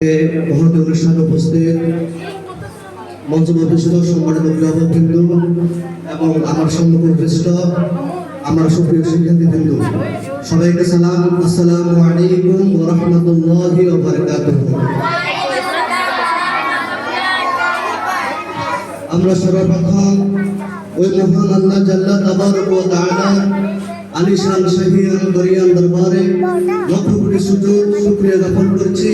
মহৎ অনুষ্ঠানে উপস্থিত মঞ্চবর্তিষ্ঠ সম্মানিত অভিভাবকবৃন্দ এবং আমার সম্মুখ উপস্থিত আমার সুপ্রিয় শিক্ষার্থীবৃন্দ, সবাইকে সালাম। আসসালামু আলাইকুম ওয়া রাহমাতুল্লাহি ওয়া বারাকাতুহু। আমরা সর্বপ্রথম ওই মহান আল্লাহ জাল্লা তাবারক ওয়া তাআলা আলিশান শাহীন দরিয়ান দরবারে লক্ষ কোটি সুজুদ শুকরিয়া জ্ঞাপন করছি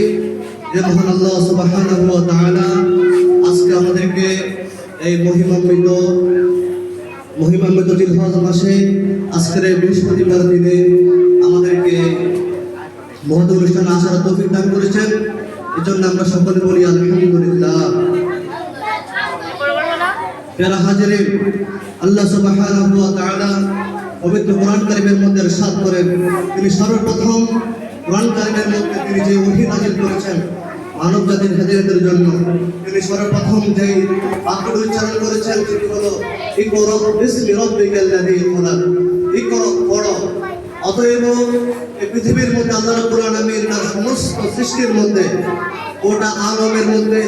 যে মহান আল্লাহ সুবহানাহু ওয়া তাআলা আজকে আমাদেরকে এই মহিমান্বিত জিলহজ মাসে আজকের এই বৃহস্পতিবার দিনে আমাদেরকে মহৎ অনুষ্ঠানে আসার তৌফিক দান করেছেন। এজন্য আমরা সকলে বলি আলহামদুলিল্লাহ। প্যারা হাজিরিন, আল্লাহ সুবহানাহু ওয়া তাআলা পবিত্র কোরআন কারীমের মধ্যে ইরশাদ করেন, তিনি সর্বপ্রথম কোরআন কারীমের মধ্যে তিনি যে ওহী নাযিল করেছেন মানব জাতির হেদায়েতের জন্য, তিনি সর্বপ্রথম যে বাক্যটি উচ্চারণ করেছেন সেটি হলো ইকরা বিসমি রাব্বিকাল্লাযী খলাক। ইকরা, পড়ো। অতএব এই পৃথিবীর মধ্যে আল্লাহ রাব্বুল আলামিন তার সমস্ত সৃষ্টির মধ্যে, গোটা আলমের মধ্যে,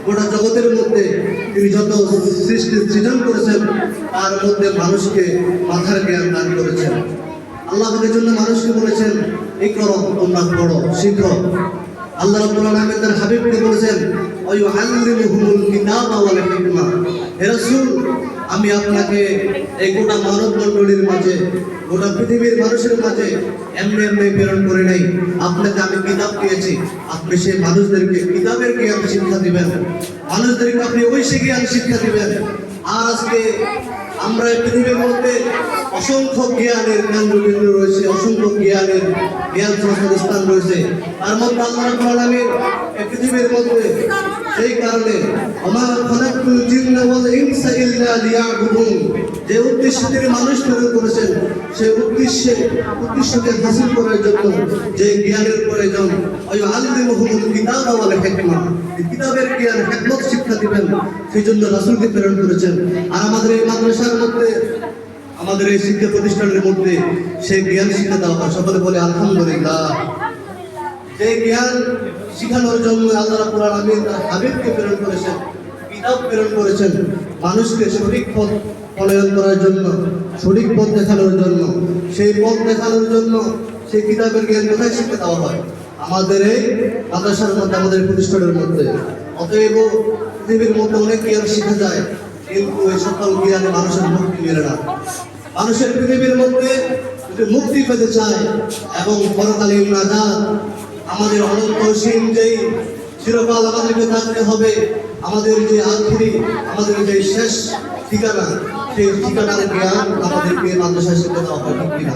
গোটা জগতের মধ্যে তিনি যত সৃষ্টি সৃজন করেছেন তার মধ্যে মানুষকে মাথার জ্ঞান দান করেছেন। আল্লাহ আমাদের জন্য মানুষকে বলেছেন ইকরা, তোমরা পড়ো, শিখো। আল্লাহ রাব্বুল আলামিন তার হাবিবকে বলেছেন ওয়া ইউআল্লিমুহুমুল কিতাবা ওয়াল হিকমা। হে রাসূল, আমি আপনাকে এই গোটা মানব মণ্ডলীর মাঝে, গোটা পৃথিবীর মানুষের মাঝে এমনি এমনি প্রেরণ করে নাই। আপনাকে আমি কিতাব দিয়েছি, আপনি সেই মানুষদেরকে কিতাবের জ্ঞান শিক্ষা দিবেন, মানুষদেরকে আপনি ঐশী জ্ঞান শিক্ষা দিবেন। আর আজকে আমরা এই পৃথিবীর মধ্যে অসংখ্য জ্ঞানের কেন্দ্রবিন্দু রয়েছে, অসংখ্য জ্ঞানের জ্ঞান সংস্থার স্থান রয়েছে। তার মধ্যে আল্লাহ রাব্বুল আলামিন এই পৃথিবীর মধ্যে সেই কারণে ওমা খালাকতুল জিন্না ওয়াল ইনসা ইল্লা লিয়াবুদুন, যে উদ্দেশ্যে তিনি মানুষ তৈরি করেছেন সেই উদ্দেশ্যকে হাসিল করার জন্য যে জ্ঞানের প্রয়োজন, ওয়া ইউআল্লিমুহুমুল কিতাবা ওয়াল হিকমা, কিতাবের জ্ঞান, হিকমত শিক্ষা দিবেন, সেই জন্য রাসূলকে প্রেরণ করেছেন। আর আমাদের এই মাদ্রাসার মধ্যে, আমাদের এই শিক্ষা প্রতিষ্ঠানের মধ্যে সেই জ্ঞান শিক্ষা দেওয়া হয়। সকলে বলে আলহামদুলিল্লাহ। সেই জ্ঞান শিখানোর জন্য আল্লাহ রাব্বুল আলামিন তার হাবিবকে প্রেরণ করেছেন, কিতাব প্রেরণ করেছেন, মানুষকে সঠিক পথ প্রণয়ন করার জন্য, সঠিক পথ দেখানোর জন্য। সেই পথ দেখানোর জন্য সেই কিতাবের জ্ঞান কোথায় শিক্ষা দেওয়া হয়? আমাদের এই মাদ্রাসার মধ্যে, আমাদের প্রতিষ্ঠানের মধ্যে। অতএব পৃথিবীর মধ্যে অনেক জ্ঞান শিখা যায়, কিন্তু এই সকল জ্ঞানে মানুষের মুক্তি মেলে না। মানুষের পৃথিবীর মধ্যে যদি মুক্তি পেতে চায় এবং পরকালীন নাজাত, আমাদের অনন্ত অসীম যেই চিরকাল আমাদেরকে থাকতে হবে, আমাদের যে আখিরি, আমাদের যে শেষ ঠিকানা, সেই ঠিকানার জ্ঞান আমাদেরকে মাদ্রাসায় শিক্ষা দেওয়া হয়, ঠিক কিনা?